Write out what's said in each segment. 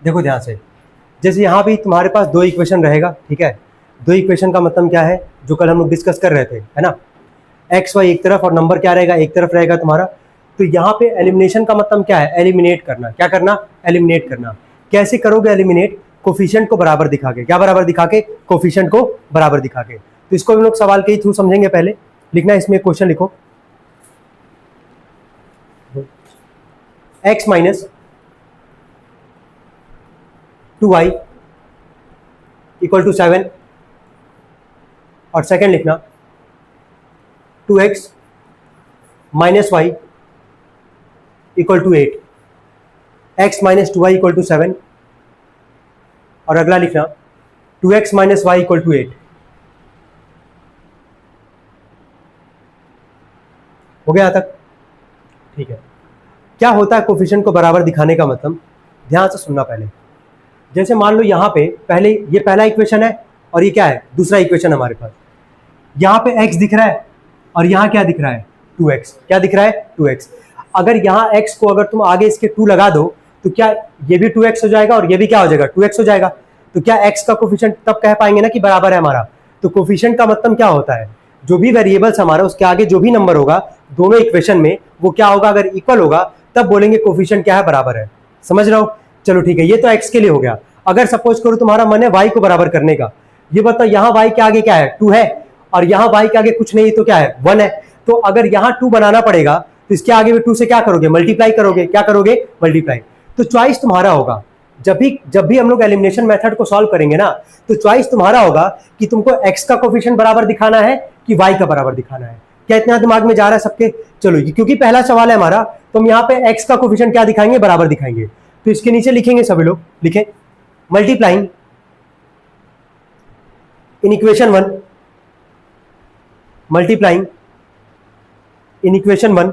देखो ध्यान से, जैसे यहाँ भी तुम्हारे पास दो इक्वेशन रहेगा, ठीक है। दो इक्वेशन का मतलब क्या है, जो कल हम लोग डिस्कस कर रहे थे, है ना, एक्स वाई एक तरफ और नंबर क्या रहेगा, एक तरफ रहेगा तुम्हारा। तो यहाँ पे एलिमिनेशन का मतलब क्या है, एलिमिनेट करना। क्या करना, एलिमिनेट करना। कैसे करोगे एलिमिनेट, कोफिशिएंट को बराबर दिखा के। क्या बराबर दिखा के, कोफिशिएंट को बराबर दिखा के। तो इसको हम लोग सवाल के थ्रू समझेंगे। पहले लिखना, इसमें क्वेश्चन लिखो, x minus 2y equal to 7, और सेकंड लिखना 2x minus Y equal to 8। x minus 2y equal to 7, और अगला लिखना 2x minus Y equal to 8। हो गया तक, ठीक है। क्या होता है कोफिशिएंट को बराबर दिखाने का मतलब, ध्यान से सुनना पहले। जैसे मान लो यहाँ पे पहले ये पहला इक्वेशन है, और ये क्या है, दूसरा इक्वेशन हमारे पास। यहाँ पे x दिख रहा है, और यहाँ क्या दिख रहा है, 2x। क्या दिख रहा है, 2x। अगर यहाँ x को अगर तुम आगे इसके 2 लगा दो, तो क्या ये भी 2x हो जाएगा, और ये भी क्या हो जाएगा, 2x हो जाएगा। तो क्या x का कोफिशिएंट तब कह पाएंगे ना कि बराबर है हमारा। तो कोफिशिएंट का मतलब क्या होता है, जो भी वेरिएबल्स हमारा, उसके आगे जो भी नंबर होगा दोनों इक्वेशन में, वो क्या होगा, अगर इक्वल होगा तब बोलेंगे कोफिशिएंट क्या है, बराबर है। समझ रहे हो, चलो ठीक है। ये तो x के लिए हो गया। अगर सपोज करो तुम्हारा मन है y को बराबर करने का, ये बताओ यहाँ y के आगे क्या है, 2 है, और यहाँ y के आगे कुछ नहीं तो क्या है, 1 है। तो अगर यहाँ 2 बनाना पड़ेगा, तो इसके आगे भी 2 से क्या करोगे, मल्टीप्लाई करोगे। क्या करोगे, मल्टीप्लाई। तो चॉइस तुम्हारा होगा। जब भी हम लोग एलिमिनेशन मेथड को सॉल्व करेंगे ना, तो चॉइस तुम्हारा होगा कि तुमको x का कोफिशिएंट बराबर दिखाना है कि y का बराबर दिखाना है। क्या इतना दिमाग में जा रहा है सबके। चलो, क्योंकि पहला सवाल है हमारा, तो हम यहाँ पे x का कोफिशिएंट क्या दिखाएंगे, बराबर दिखाएंगे। तो इसके नीचे लिखेंगे, सभी लोग लिखें, multiplying in equation 1, multiplying in equation 1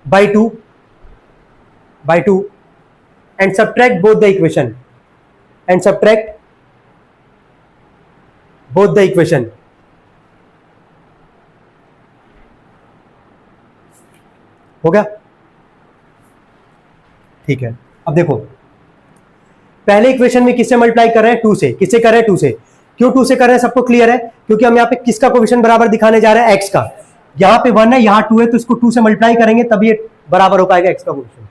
by 2 and subtract both the equation, and subtract both the equation। हो गया, ठीक है। अब देखो, पहले इक्वेशन में किससे मल्टीप्लाई कर रहे हैं, 2 से। किससे कर रहे हैं, 2 से। क्यों 2 से कर रहे हैं, सबको क्लियर है। क्योंकि हम यहाँ पे किसका कोफिशिएंट बराबर दिखाने जा रहे हैं, x का। यहाँ पे 1 है, यहाँ 2 है, तो इसको 2 से मल्टीप्लाई करेंगे तब ये बराबर हो पाएगा x का कोफिशिएंट।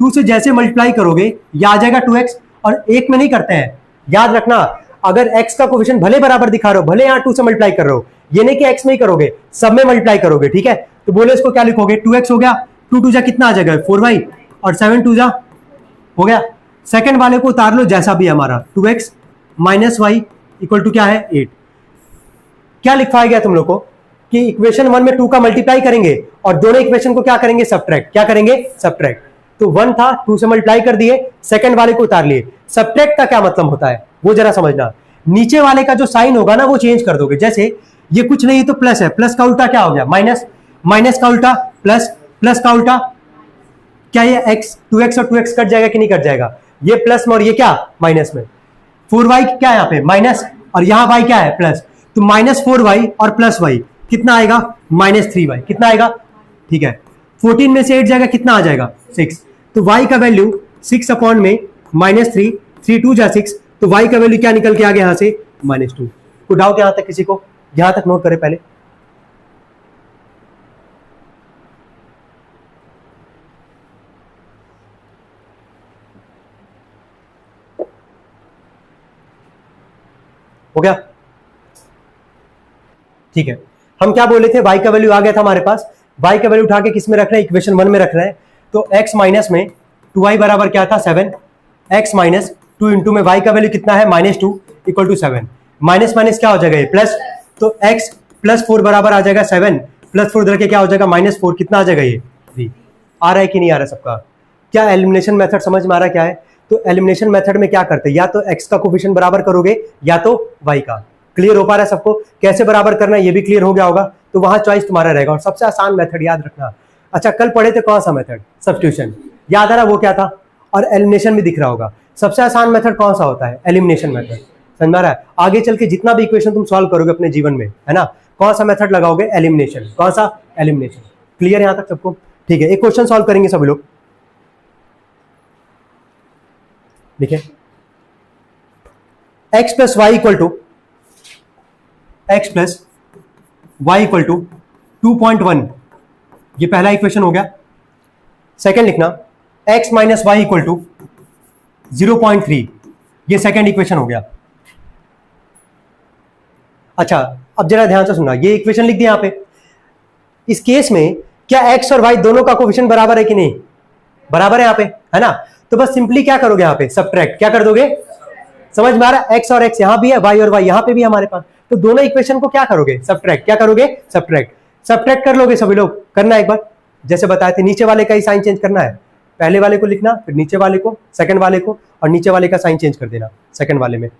2 से जैसे मल्टीप्लाई करोगे, ये आ जाएगा 2x। और एक में नहीं करते हैं, याद रखना। अगर x का कोफिशिएंट भले बराबर दिखा रहे हो, भले यहाँ 2 से मल्टीप्लाई कर रहे हो, ये नहीं कि x में ही करोगे, सब में मल्टीप्लाई करोगे, ठीक है। तो बोले इसको क्या लिखोगे, 2x हो गया, 2 2 जा कितना आ जाएगा, 4y, और 7 2 जा हो गया। सेकंड वाले को उतार लो, जैसा भी हमारा 2x minus Y equal to क्या है, 8। क्या लिखवाया गया तुम लोग को कि इक्वेशन 1 में 2 का मल्टीप्लाई करेंगे, और दोनों इक्वेशन को क्या करेंगे, सब्ट्रैक्ट। क्या करेंगे, सब्ट्रैक्ट। तो 1 था, 2 से मल्टीप्लाई कर दिए, सेकंड वाले को उतार लिए। सब्ट्रैक्ट का क्या मतलब होता है, वो जरा समझना। नीचे वाले का जो साइन होगा ना, वो चेंज कर दोगे। जैसे ये कुछ नहीं तो प्लस है, प्लस का उल्टा क्या हो गया, माइनस, माइनस का उल्टा प्लस, प्लस का उल्टा क्या, ये x, 2x और 2x कट जाएगा कि नहीं कट जाएगा, ये प्लस में और ये क्या, माइनस में। 4y क्या है यहाँ पे, माइनस, और यहाँ y क्या है, प्लस। तो माइनस 4y और प्लस y कितना आएगा, माइनस 3y। कितना आएगा, ठीक है। 14 में से 8 जाएगा, कितना आ जाएगा, 6। तो y का वैल्यू 6 अपॉन में -3, 3 2 जा 6, तो y का वैल्यू क्या निकल के आ गया यहाँ से, -2। कोई डाउट यहाँ तक किसी को, यहाँ तक नोट करे पहले। हो गया, ठीक है। हम क्या बोले थे, y का वैल्यू आ गया था हमारे पास। y का वैल्यू उठा के किस में रख रहे हैं, इक्वेशन 1 में रख रहे हैं। तो x माइनस में 2y बराबर क्या था, 7। x माइनस 2 इंटू में y का वैल्यू कितना है, -2 इक्वल टू 7। माइनस माइनस क्या हो जाएगा, ये प्लस। तो x प्लस 4 बराबर आ जाएगा 7, प्लस 4 इधर के क्या हो जाएगा, -4। कितना आ जाएगा, ये 3। आ रहा है कि नहीं आ रहा सबका। क्या एलिमिनेशन मेथड समझ में आ रहा है क्या है। तो एलिमिनेशन मेथड में क्या करते हैं, या तो x का कोफिशिएंट बराबर करोगे, या तो y का। क्लियर हो पा रहा है सबको, कैसे बराबर करना है ये भी क्लियर हो गया होगा। तो वहां चॉइस तुम्हारा रहेगा, और सबसे आसान मेथड याद रखना। अच्छा, कल पढ़े थे कौन सा मेथड, सब्स्टिट्यूशन, याद आ रहा वो क्या था। और एलिमिनेशन भी दिख रहा होगा। सबसे आसान मेथड कौन सा होता है, एलिमिनेशन मेथड। समझ में आ रहा है। आगे चल के जितना भी इक्वेशन तुम सॉल्व करोगे अपने जीवन में, है ना, कौन सा मेथड लगाओगे, एलिमिनेशन। कौन सा, एलिमिनेशन। क्लियर यहां तक सबको, ठीक है। एक क्वेश्चन सॉल्व करेंगे सभी लोग। देखिए x plus Y equal to 2.1, ये पहला इक्वेशन हो गया। सेकंड लिखना x minus Y equal to 0.3, ये सेकंड इक्वेशन हो गया। अच्छा अब जरा ध्यान से सुनना, ये इक्वेशन लिख दिया यहां पे। इस केस में क्या x और y दोनों का कोफिशिएंट बराबर है कि नहीं? बराबर है यहां पे, है ना? तो बस सिंपली क्या करोगे यहां पे, सब्ट्रैक्ट। क्या कर दोगे? समझ में आ रहा है? x और x यहां भी है, y और y यहां पे भी हमारे पास, तो दोनों इक्वेशन को क्या करोगे? सब्ट्रैक्ट। क्या करोगे? सब्ट्रैक्ट। सब्ट्रैक्ट कर लोगे सभी लोग, करना एक बार जैसे बताए थे, नीचे वाले का ही साइन चेंज करना है। पहले वाले को लिखना, फिर नीचे वाले को, सेकंड वाले को, और नीचे वाले का साइन चेंज कर देना सेकंड वाले में।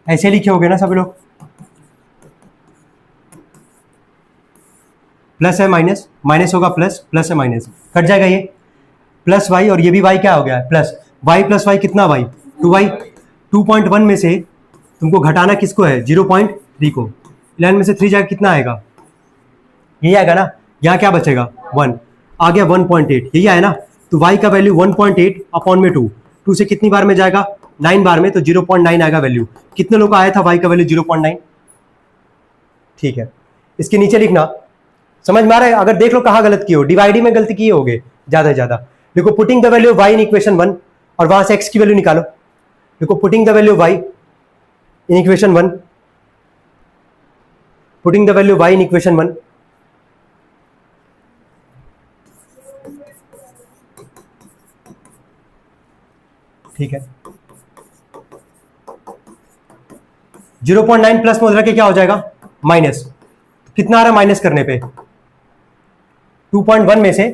ऐसे लिखे होगे ना सभी लोग? प्लस है माइनस, माइनस होगा प्लस, प्लस है माइनस, कट जाएगा ये प्लस वाई, और ये भी वाई क्या हो गया है? प्लस वाई प्लस वाई कितना वाई? 2y। 2.1 में से तुमको घटाना किसको है? 0.3 को। 11 में से 3 जाएगा कितना आएगा? यही आएगा ना। यहाँ क्या बचेगा? 1 आ गया, 1.8 यही आया ना। तो y का वैल्यू 1.8 अपॉन में 2, 2 से कितनी बार में जाएगा? 9 बार में, तो 0.9 आएगा वैल्यू। कितने लोग का आया था y का वैल्यू 0.9? ठीक है, इसके नीचे लिखना। समझ में आ रहा है? अगर देख लो कहाँ गलत किए हो, डिवाइडिंग में गलती किए होगे ज्यादा से ज्यादा। देखो putting the value of y in equation 1, और वहां से x की वैल्यू निकालो। देखो putting the value of y in equation 1, putting the value y in equation 1, ठीक है। 0.9 प्लस में उधर के क्या हो जाएगा? माइनस। कितना आ रहा है माइनस करने पे? 2.1 में से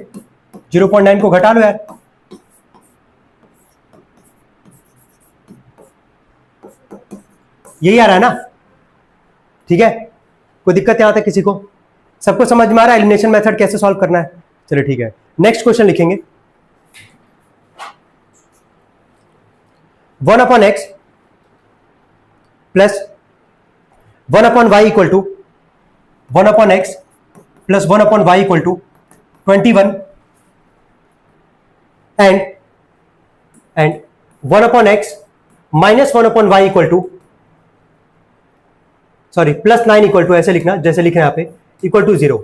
0.9 को घटा लो यार। यही आ रहा है ना? ठीक है, कोई दिक्कत यहां तक किसी को? सबको समझ में आ रहा है एलिमिनेशन मेथड कैसे सॉल्व करना है? चलिए ठीक है, नेक्स्ट क्वेश्चन लिखेंगे। 1 upon x plus 1 upon y equal to 1 upon x plus 1 upon y equal to 21 and 1 upon x minus 1 upon y equal to, sorry plus 9 equal to, ऐसे लिखना जैसे लिखे यहां पे, इक्वल टू 0।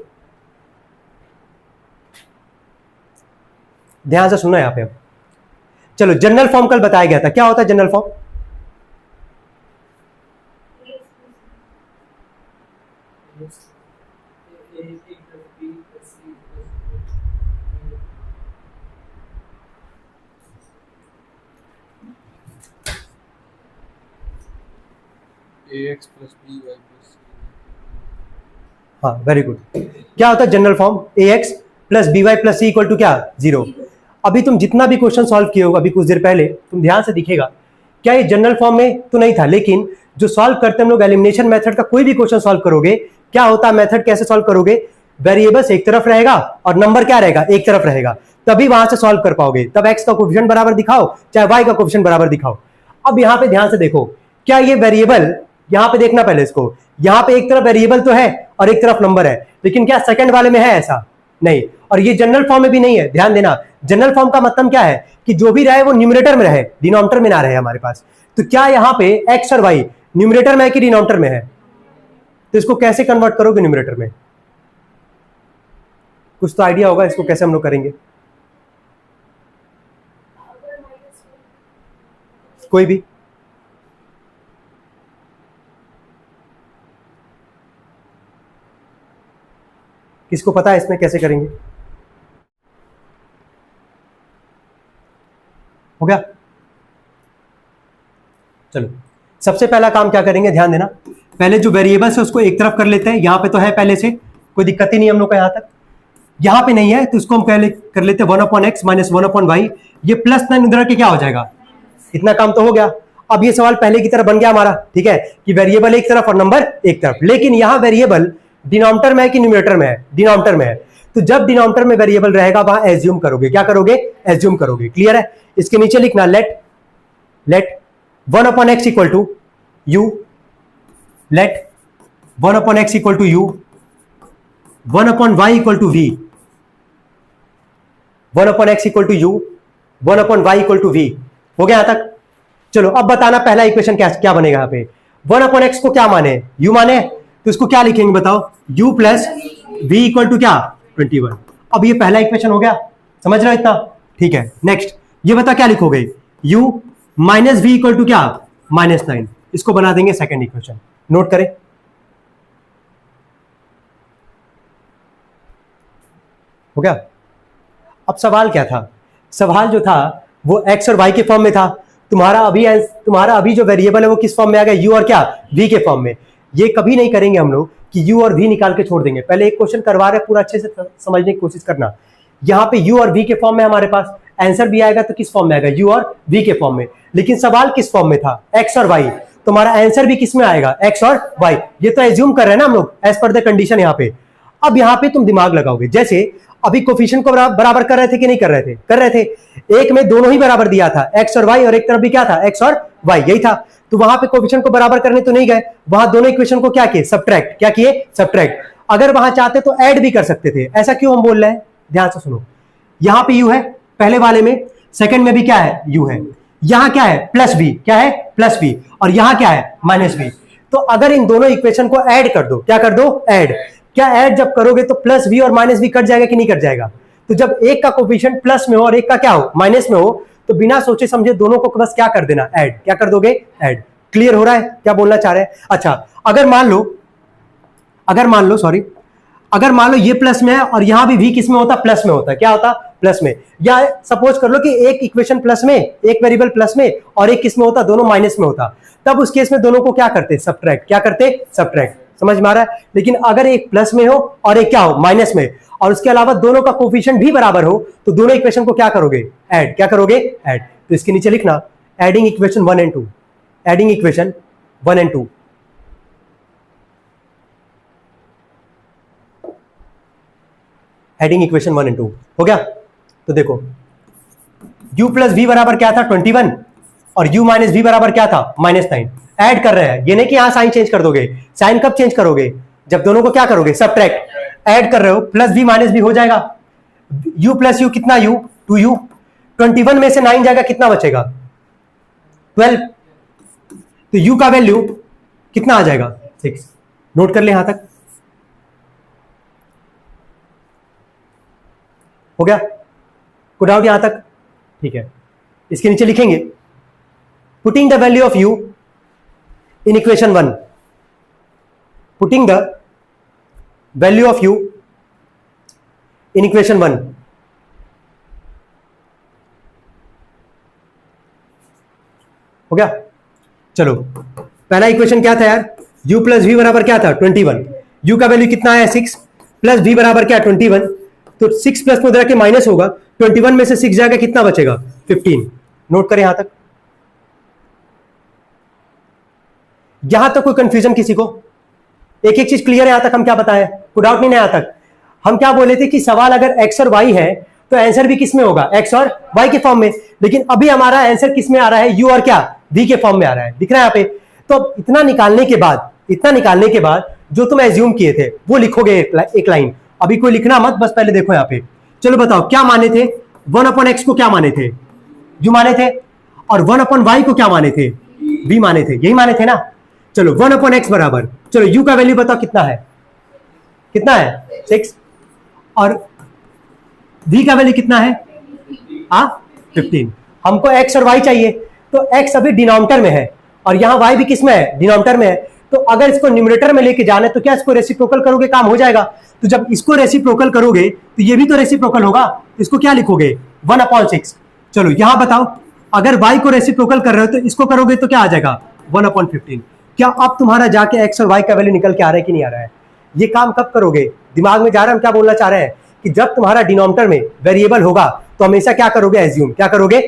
ध्यान से सुनना यहां पे। अब चलो, जनरल फॉर्म कल बताया गया था, क्या होता है general form? ax plus by plus c। हाँ वेरी गुड। क्या होता है general form? ax plus b y plus c equal to क्या? 0। अभी तुम जितना भी क्वेश्चन सॉल्व किए हो अभी कुछ देर पहले, तुम ध्यान से दिखेगा, क्या ये जनरल फॉर्म में तो नहीं था, लेकिन जो सॉल्व करते हम लोग एलिमिनेशन मेथड का कोई भी क्वेश्चन सॉल्व करोगे, क्या होता है मेथड कैसे सॉल्व करोगे? वेरिएबल्स एक तरफ रहेगा और नंबर क्या रहेगा? एक तरफ रहेगा, तभी वहां से सॉल्व कर पाओगे। तब x का कोफिशिएंट बराबर दिखाओ, चाहे y का कोफिशिएंट बराबर दिखाओ। अब यहां पे ध्यान से देखो, क्या ये वेरिएबल, यहां पे देखना पहले इसको, यहां पे एक तरफ वेरिएबल तो है और एक तरफ नंबर है, लेकिन क्या सेकंड वाले में है? ऐसा नहीं। और ये जनरल फॉर्म में भी नहीं है, ध्यान देना। जनरल फॉर्म का मतलब क्या है कि जो भी रहे वो न्यूमरेटर में रहे, डिनोमिनेटर में ना रहे हमारे पास। तो क्या यहां पे x और y न्यूमरेटर में है कि डिनोमिनेटर में है? तो इसको कैसे कन्वर्ट करोगे न्यूमरेटर में? कुछ तो आइडिया होगा इसको कैसे हम लोग करेंगे? कोई भी। किसको पता है इसमें कैसे करेंगे? हो गया? चलो, सबसे पहला काम क्या करेंगे, ध्यान देना। पहले जो वेरिएबल्स है उसको एक तरफ कर लेते हैं। यहां पे तो है पहले से, कोई दिक्कत ही नहीं हम लोग का यहां तक। यहां पे नहीं है तो इसको हम पहले कर लेते हैं 1/x माइनस 1/y। ये +9 उधर के क्या हो जाएगा, इतना काम तो हो गया। अब ये सवाल पहले की तरह बन गया हमारा, ठीक है, कि वेरिएबल एक तरफ और नंबर एक तरफ। लेकिन यहां वेरिएबल डिनोमिनेटर में है कि न्यूमरेटर में है? डिनोमिनेटर में है। तो जब डिनोमिनेटर में वेरिएबल रहेगा वहां एज्यूम करोगे, क्या करोगे, एज्यूम करोगे। क्लियर है? इसके नीचे लिखना let 1/x equal to u, let 1/x equal to u, 1/y equal to v, 1/x equal to u, 1/y equal to v। हो गया यहां तक? चलो अब बताना पहला इक्वेशन क्या बनेगा। यहां पे 1/x को क्या माने, u माने, तो इसको क्या लिखेंगे बताओ, u plus v equal to क्या, 21। अब ये पहला इक्वेशन हो गया, समझ रहे हो इतना? ठीक है, नेक्स्ट ये बता क्या लिखोगे, u minus v equal to क्या, -9। इसको बना देंगे सेकंड इक्वेशन। नोट करें, हो गया? अब सवाल क्या था, सवाल जो था वो x और y के फॉर्म में था। तुम्हारा अभी जो वेरिएबल है वो किस फॉर्म में आ गया, u और क्या, v के फॉर्म में। ये कभी नहीं करेंगे हम लोग कि u और v निकाल के छोड़ देंगे। पहले एक क्वेश्चन करवा रहे हैं, पूरा अच्छे से समझने की कोशिश करना। यहाँ पे u और v के फॉर्म में हमारे पास, आंसर भी आएगा तो किस फॉर्म में आएगा, u और v के फॉर्म में। लेकिन सवाल किस फॉर्म में था, x और y। तुम्हारा आंसर भी किस में आएगा, x और y। ये तो एज्यूम कर रहे हैं ना हम लोग एज पर द कंडीशन यहाँ पे। अब यहाँ पे तुम दिमाग लगाओगे, जैसे अभी कोफिशिएंट को बराबर कर रहे थे कि नहीं कर रहे थे, कर रहे थे। एक में दोनों ही बराबर दिया था, x और y, और एक तरफ भी क्या था, x और y, यही था। तो वहां पे कोफिशिएंट को बराबर करने तो नहीं गए, वहां दोनों इक्वेशन को क्या किए, सब्ट्रैक्ट। क्या किए, सब्ट्रैक्ट। अगर वहां चाहते तो ऐड भी कर सकते थे। ऐसा क्यों हम बोल रहे हैं, ध्यान से सुनो। यहां पे u है पहले वाले में, सेकंड में भी क्या है, u है। यहां क्या है, प्लस b, क्या है, प्लस b, और यहां क्या है, माइनस b। तो अगर इन दोनों इक्वेशन को ऐड कर दो, क्या कर दो, ऐड। क्या ऐड जब करोगे तो प्लस v और माइनस v कट जाएगा कि नहीं कट जाएगा। तो जब एक का कोफिशिएंट प्लस में हो और एक का क्या हो, माइनस में हो, तो बिना सोचे समझे दोनों को बस क्या कर देना, ऐड। क्या कर दोगे, ऐड। क्लियर हो रहा है क्या बोलना चाह रहे हैं? अच्छा, अगर मान लो ये प्लस में है और यहां भी v किस में होता, प्लस में होता है। क्या होता, प्लस में। या सपोज कर लो कि एक इक्वेशन प्लस में, एक वेरिएबल प्लस में और एक किस में होता, दोनों माइनस में होता। तब उस केस में दोनों को क्या करते, सब्ट्रैक्ट। क्या करते, सब्ट्रैक्ट। समझ में आ रहा है? लेकिन अगर एक प्लस में हो और एक क्या हो, माइनस में, और उसके अलावा दोनों का कोफिशिएंट भी बराबर हो, तो दोनों इक्वेशन को क्या करोगे, ऐड। क्या करोगे, ऐड। तो इसके नीचे लिखना adding equation 1 and 2, adding equation 1 and 2। Adding equation 1 and 2 हो गया। तो देखो u प्लस v बराबर क्या था, 21, और u माइनस v बराबर क्या था, -9। ऐड कर रहे हैं, ये नहीं कि यहां साइन चेंज कर दोगे। साइन कब चेंज करोगे, जब दोनों को क्या करोगे, सब्ट्रैक्ट। ऐड कर रहे हो, प्लस v माइनस v हो जाएगा। u प्लस u कितना, u 2u। 21 में से 9 जाएगा, कितना बचेगा, 12। तो u का वैल्यू कितना आ जाएगा, 6। नोट कर ले यहां तक, हो गया? कोई डाउट यहां तक? ठीक है, इसके नीचे लिखेंगे putting the value of u in equation 1, putting the value of u in equation 1। हो गया? चलो, पहला इक्वेशन क्या था यार, u प्लस v बराबर क्या था, 21। u का वैल्यू कितना है, 6, प्लस v बराबर क्या, 21। तो 6 प्लस में उधर के माइनस होगा, 21 में से 6 जाएगा, कितना बचेगा, 15। नोट करें यहां तक। यहां तक कोई कंफ्यूजन किसी को, एक एक चीज क्लियर है यहां तक, हम क्या बताएं, कोई डाउट नहीं है यहां तक। हम क्या बोले थे कि सवाल अगर x और y है तो आंसर भी किस में होगा, x और y के फॉर्म में। लेकिन अभी हमारा आंसर किस में आ रहा है, u और क्या, v के फॉर्म में आ रहा है, दिख रहा है यहाँ पे। तो इतना निकालने के बाद जो तुम एज्यूम किए थे वो लिखोगे एक लाइन। अभी कोई लिखना मत, बस पहले देखो यहाँ पे। चलो बताओ क्या माने थे, 1/x को क्या माने थे, u माने थे, और 1/y को क्या माने थे, v माने थे, यही माने थे ना। चलो 1/x बराबर, चलो u का वैल्यू बताओ कितना है, 6, और v का वैल्यू कितना है, 15। हमको x और y चाहिए, तो तो x अभी डिनोमिनेटर में है और यहाँ y भी किस में है, डिनोमिनेटर में है। तो अगर इसको न्यूमरेटर में लेके जाना है तो क्या इसको रेसिप्रोकल करोगे, काम हो जाएगा। तो जब इसको रेसिप्रोकल करोगे तो ये भी तो रेसिप्रोकल होगा, इसको क्या लिखोगे 1/6। चलो यहां बताओ, अगर y को रेसिप्रोकल कर रहे हो तो इसको करोगे तो क्या आ जाएगा 1/15। क्या अब तुम्हारा जाके x और y का वैल्यू निकल के आ रहा है कि नहीं आ रहा है? ये काम कब करोगे, दिमाग में जा रहा है हम क्या बोलना चाह रहे हैं कि जब तुम्हारा डिनोमिनेटर में वेरिएबल होगा तो हमेशा क्या करोगे, एज्यूम। क्या करोगे,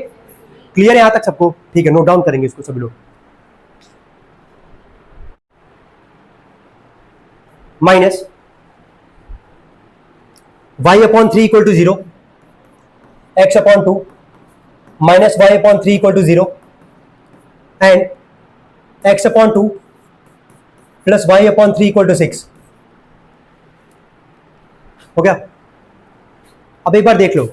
क्लियर है यहां तक सबको? ठीक है, नोट डाउन करेंगे इसको सभी लोग। Minus y/3 equal to 0, x/2 minus y/3 equal to 0 and x/2 plus y/3 equal to 6। हो गया? अब एक बार देख लो,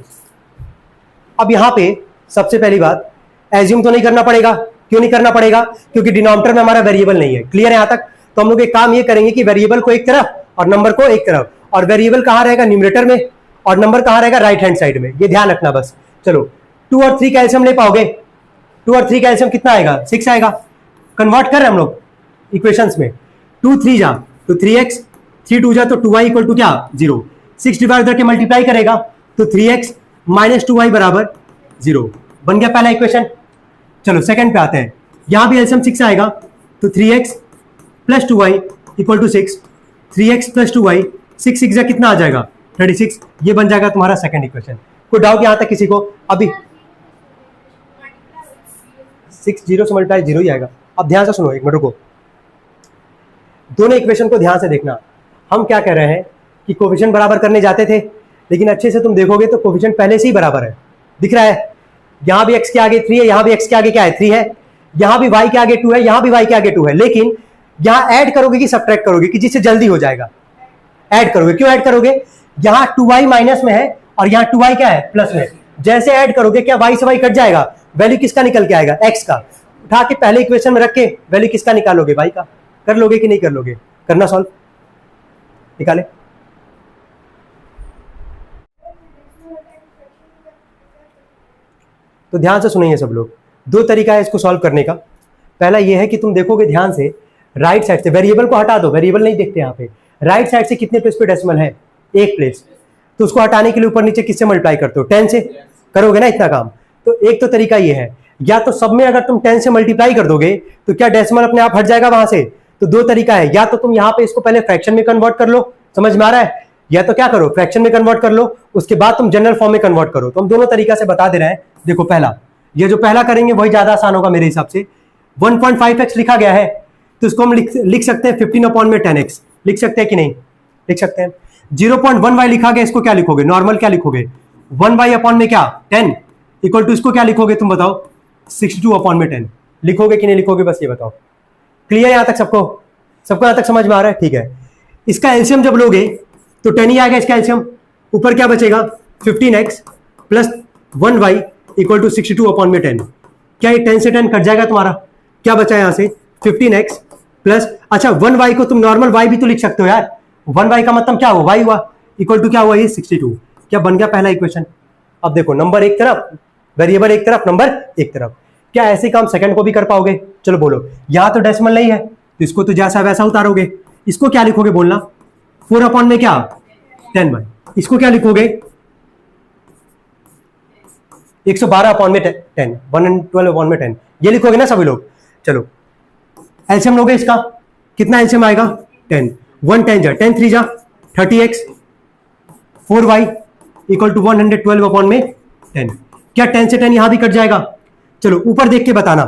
अब यहां पे सबसे पहली बात, एज्यूम तो नहीं करना पड़ेगा। क्यों नहीं करना पड़ेगा? क्योंकि डिनोमिनेटर में हमारा वेरिएबल नहीं है। क्लियर है यहां तक? तो हम लोग एक काम ये करेंगे कि वेरिएबल को एक तरफ और नंबर को एक तरफ, और वेरिएबल कहां रहेगा, न्यूमरेटर में, और नंबर कहां रहेगा, राइट हैंड साइड में। ये ध्यान रखना बस। चलो 2 और 3 का एलसीएम ले पाओगे? 2 और 3 का एलसीएम कितना आएगा, 6 आएगा। कन्वर्ट कर रहे हैं हम लोग इक्वेशंस में। 2 3 जा तो 3x, 3 2 जा तो 2y इक्वल टू क्या 0। 6 डिवाइड करके मल्टीप्लाई करेगा तो 3x माइनस 2y बराबर 0। बन गया पहला इक्वेशन। चलो सेकंड पे आते हैं, यहां भी एलसीएम 6 आएगा तो 3x plus 2y equal to 6। 3x plus 2y, 6 6 जा कितना आ जाएगा 36। ये बन जाएगा तुम्हारा सेकंड इक्वेशन। कोई डाउट यहां तक किसी को? अभी 6 0 से मल्टीप्लाई 0 ही आएगा। अब ध्यान से सुनो, एक मिनट को, दोनों इक्वेशन को ध्यान से देखना। हम क्या कह रहे हैं कि कोफिशिएंट बराबर करने जाते थे, लेकिन अच्छे से तुम देखोगे तो कोफिशिएंट पहले से ही बराबर है। दिख रहा है, यहां भी x के आगे 3 है, यहां भी x के आगे क्या है 3 है, यहां भी y के आगे 2 है, यहां भी y के आगे 2 है। लेकिन यहां ऐड करोगे कि सब्ट्रैक्ट करोगे, कि जिससे जल्दी हो जाएगा? ऐड करोगे। क्यों ऐड करोगे? यहां 2y माइनस में है और यहां 2y क्या है प्लस में। जैसे ऐड करोगे क्या y से y कट जाएगा, वैल्यू किसका निकल के आएगा, x का। उठा के पहले इक्वेशन में रख के वैल्यू किसका निकालोगे, y का। कर लोगे कि नहीं कर लोगे? करना सॉल्व, निकाले। तो ध्यान से सुनिए सब लोग, दो तरीका है इसको सॉल्व करने का। पहला ये है कि तुम देखोगे ध्यान से, राइट साइड से वेरिएबल को हटा दो, वेरिएबल नहीं देखते यहाँ पे। राइट साइड से कितने प्लेस पे डेसिमल है, एक प्लेस। तो उसको हटाने के लिए ऊपर नीचे किससे मल्टीप्लाई करते हो, 10 से करोगे ना इतना काम। तो एक तो तरीका ये है, या तो सब में अगर तुम 10 से मल्टीप्लाई कर दोगे तो क्या डेसिमल अपने आप हट जाएगा वहां से। तो दो तरीका है, या तो तुम यहाँ पे इसको पहले फ्रैक्शन में कन्वर्ट कर लो, समझ में आ रहा है, या तो क्या करो फ्रैक्शन में कन्वर्ट कर लो, उसके बाद तुम जनरल फॉर्म में कन्वर्ट करो। तो हम दोनों तरीका से बता दे रहे हैं। देखो पहला, ये जो पहला करेंगे वही ज्यादा आसान होगा मेरे हिसाब से। 1.5x लिखा गया है तो इसको हम लिख सकते हैं 15/10x, लिख सकते हैं कि नहीं, लिख सकते हैं। 0.1y लिखा गया, इसको क्या लिखोगे, नॉर्मल क्या लिखोगे, 1y अपॉन में क्या 10 इक्वल टू, इसको क्या लिखोगे तुम बताओ, 62/10 लिखोगे कि नहीं लिखोगे, बस ये बताओ। क्लियर यहां तक सबको, सबको यहां तक समझ में आ रहा है? ठीक है। इसका एलसीएम जब लोगे तो 10 ही आएगा इसका एलसीएम, ऊपर क्या बचेगा 15x plus 1y equal to 62/10। क्या ये 10 से 10 कट जाएगा तुम्हारा, क्या बचा यहां से 15x प्लस, अच्छा 1y को तुम नॉर्मल y भी तो लिख सकते हो यार, 1y का मतलब क्या हुआ, y हुआ, इक्वल टू क्या हुआ ये 62। क्या बन गया पहला इक्वेशन। अब देखो नंबर एक तरफ, वेरिएबल एक तरफ, नंबर एक तरफ। क्या ऐसे काम सेकंड को भी कर पाओगे? चलो बोलो। यहां तो डेसिमल नहीं है तो इसको तो जैसा वैसा उतारोगे। इसको क्या लिखोगे बोलना, 4 में क्या 10y, इसको क्या लिखोगे 112 में 10, 112 में 10, ये लिखोगे ना सभी लोग। चलो एलसीएम लोगे इसका, कितना एलसीएम आएगा 10, 1 10 जा 10 3 जा 30x, 4y इक्वल टू 112 में 10। क्या 10 से 10 यहां भी कट जाएगा? चलो ऊपर देख के बताना,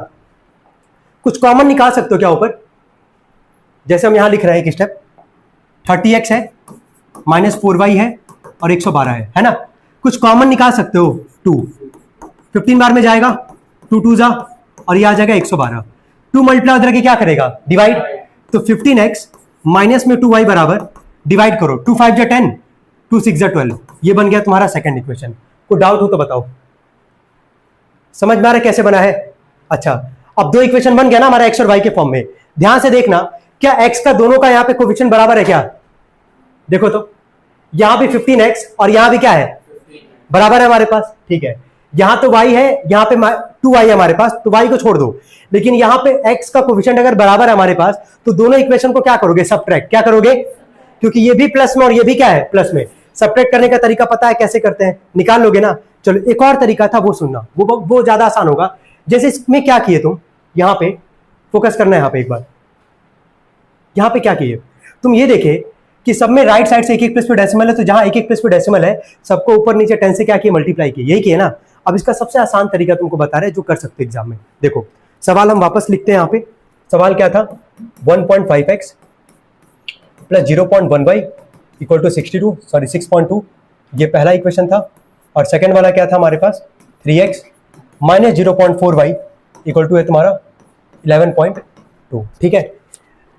कुछ कॉमन निकाल सकते हो क्या ऊपर, जैसे हम यहां लिख रहे हैं एक स्टेप, 30x है माइनस 4y है और 112 है ना, कुछ कॉमन निकाल सकते हो 2, 15 बार में जाएगा 2 2 जा और ये आ जाएगा 112। 2 मल्टीप्लाई करके क्या करेगा, डिवाइड। तो 15x माइनस में 2y बराबर डिवाइड करो, 2 5 जा 10, 2 6 जा 12। ये बन गया तुम्हारा सेकंड इक्वेशन। कोई डाउट हो तो बताओ, समझ में आ रहा है कैसे बना है? अच्छा अब दो इक्वेशन बन गया ना हमारा x और y के फॉर्म में। ध्यान से देखना, क्या x का दोनों का यहाँ पे कोफिशिएंट बराबर है क्या, देखो तो यहां भी 15x और यहां भी क्या है बराबर है हमारे पास, ठीक है। यहां तो y है, यहां पे 2y है हमारे पास, तो y को छोड़ दो, लेकिन यहां पे x का कोफिशिएंट अगर बराबर है हमारे पास, तो दोनों इक्वेशन को क्या करोगे, सबट्रैक्ट। क्या करोगे, क्योंकि ये भी प्लस में और ये भी क्या है, प्लस में। सबट्रैक्ट करने का तरीका पता है कैसे करते हैं, निकाल लोगे ना। चलो एक और तरीका था, वो सुनना, वो ज्यादा आसान होगा। जैसे इसमें क्या किए तुम, यहां पे फोकस करना है, यहां पे एक बार, यहां पे क्या किए तुम, ये देखे कि सब में राइट साइड से एक एक प्लेस पे डेसिमल है, तो जहां एक एक प्लेस पे डेसिमल है सबको ऊपर नीचे 10 से क्या किए, मल्टीप्लाई किए, यही किए ना। अब इसका सबसे आसान तरीका तुमको बता रहे हैं जो कर सकते एग्जाम में। देखो सवाल हम वापस लिखते हैं, यहां पे सवाल क्या था, 1.5x plus 0.1y equal to 62, sorry 6.2, ये पहला इक्वेशन था। और सेकेंड वाला क्या था हमारे पास, 3x minus 0.4y equal to है तुम्हारा 11.2। ठीक है,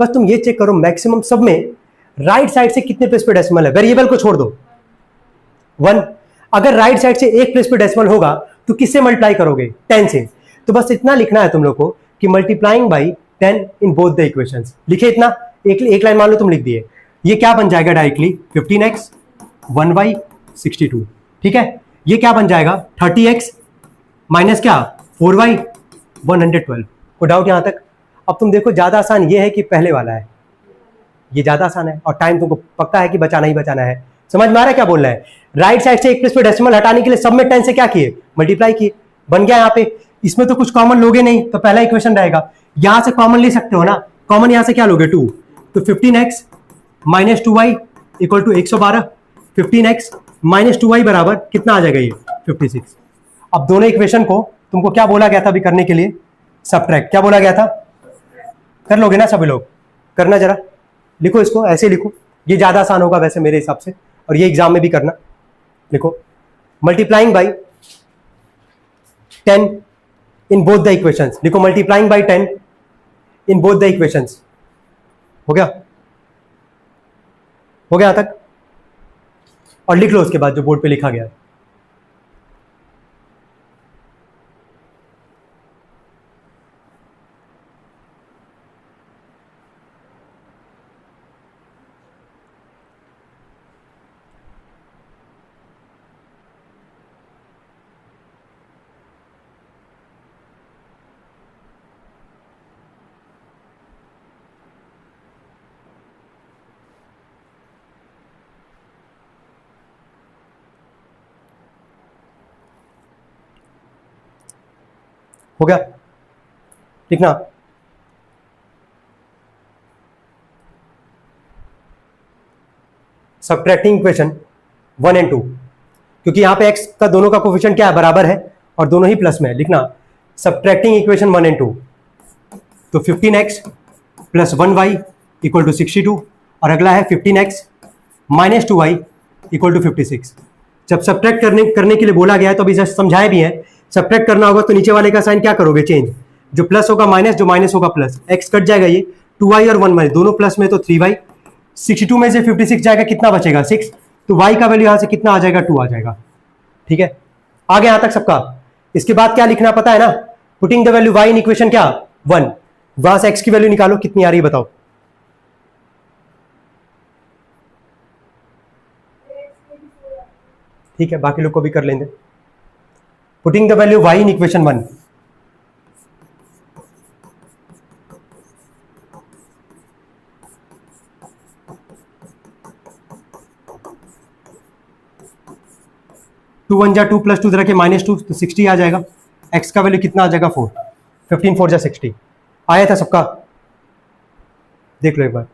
बस तुम ये चेक करो मैक्सिमम सब में राइट साइड से कितने प्लेस पे डेसिमल है, वेरिएबल को छोड़ दो 1। अगर राइट साइड से एक प्लेस पे डेसिमल होगा तो किससे मल्टीप्लाई करोगे, 10 से। तो बस इतना लिखना है तुम लोग को कि multiplying by 10 in both the equations. लिखे इतना, एक लाइन मान लो तुम लिख दिए, ये क्या बन जाएगा डायरेक्टली 15x 1y 62। ठीक है, ये क्या बन जाएगा 30x माइनस क्या 4y 112। को डाउट यहां तक। अब तुम देखो ज्यादा आसान ये है कि पहले वाला है, ये ज्यादा आसान है और टाइम तुमको पक्का है कि बचाना ही बचाना है। समझ में आ रहा है क्या बोलना है, राइट साइड से एक प्लेस पे डेसिमल हटाने के लिए सब में 10 से क्या किए, मल्टीप्लाई किए, बन गया यहाँ पे। इसमें तो कुछ कॉमन लोगे नहीं, तो पहला इक्वेशन रहेगा, यहां से कॉमन ले सकते हो ना, कॉमन यहां से क्या लोगे 2, तो 15x minus 2y equal to 112, 15x minus 2y बराबर कितना आ जाएगा, ये 56। अब दोनों इक्वेशन को तुमको क्या बोला गया था अभी करने के लिए, सबट्रैक्ट। क्या बोला गया था, कर लोगे ना सभी लोग, करना जरा, लिखो इसको, ऐसे लिखो, ये ज्यादा आसान होगा वैसे मेरे हिसाब से, और ये एग्जाम में भी करना। लिखो multiplying by 10 in both the equations, लिखो multiplying by 10 in both the equations. हो गया, हो गया यहां तक, और लिख लो उसके बाद जो बोर्ड पे लिखा गया है। हो गया, लिखना सबट्रैक्टिंग इक्वेशन 1 एंड 2, क्योंकि यहां पे x का दोनों का कोफिशिएंट क्या है, बराबर है, और दोनों ही प्लस में है। लिखना सबट्रैक्टिंग इक्वेशन 1 एंड 2, तो 15x plus 1y equal to 62, और अगला है 15x minus 2y equal to 56। जब सबट्रैक्ट करने के लिए बोला गया है तो अभी समझाया भी है, सबट्रैक्ट करना होगा तो नीचे वाले का साइन क्या करोगे, चेंज, जो प्लस होगा माइनस, जो माइनस होगा प्लस, x कट जाएगा, ये 2y और 1 माइनस दोनों प्लस में, तो 3y, 62 में से 56 जाएगा, कितना बचेगा 6, तो y का वैल्यू यहां से कितना आ जाएगा 2 आ जाएगा। ठीक है, आगे यहां तक सबका। इसके बाद क्या लिखना पता है ना, putting the value y in equation क्या 1, वहां से x की वैल्यू निकालो कितनी आ रही है बताओ। ठीक है, बाकी लोग को भी कर लेंगे। Putting the value y in equation 1, to 1 जा 2 प्लस 2 रखे -2, तो 60 आ जाएगा। x का वैल्यू कितना आ जाएगा 4, 15 4 जा 60। आया था सबका, देख लो एक बार।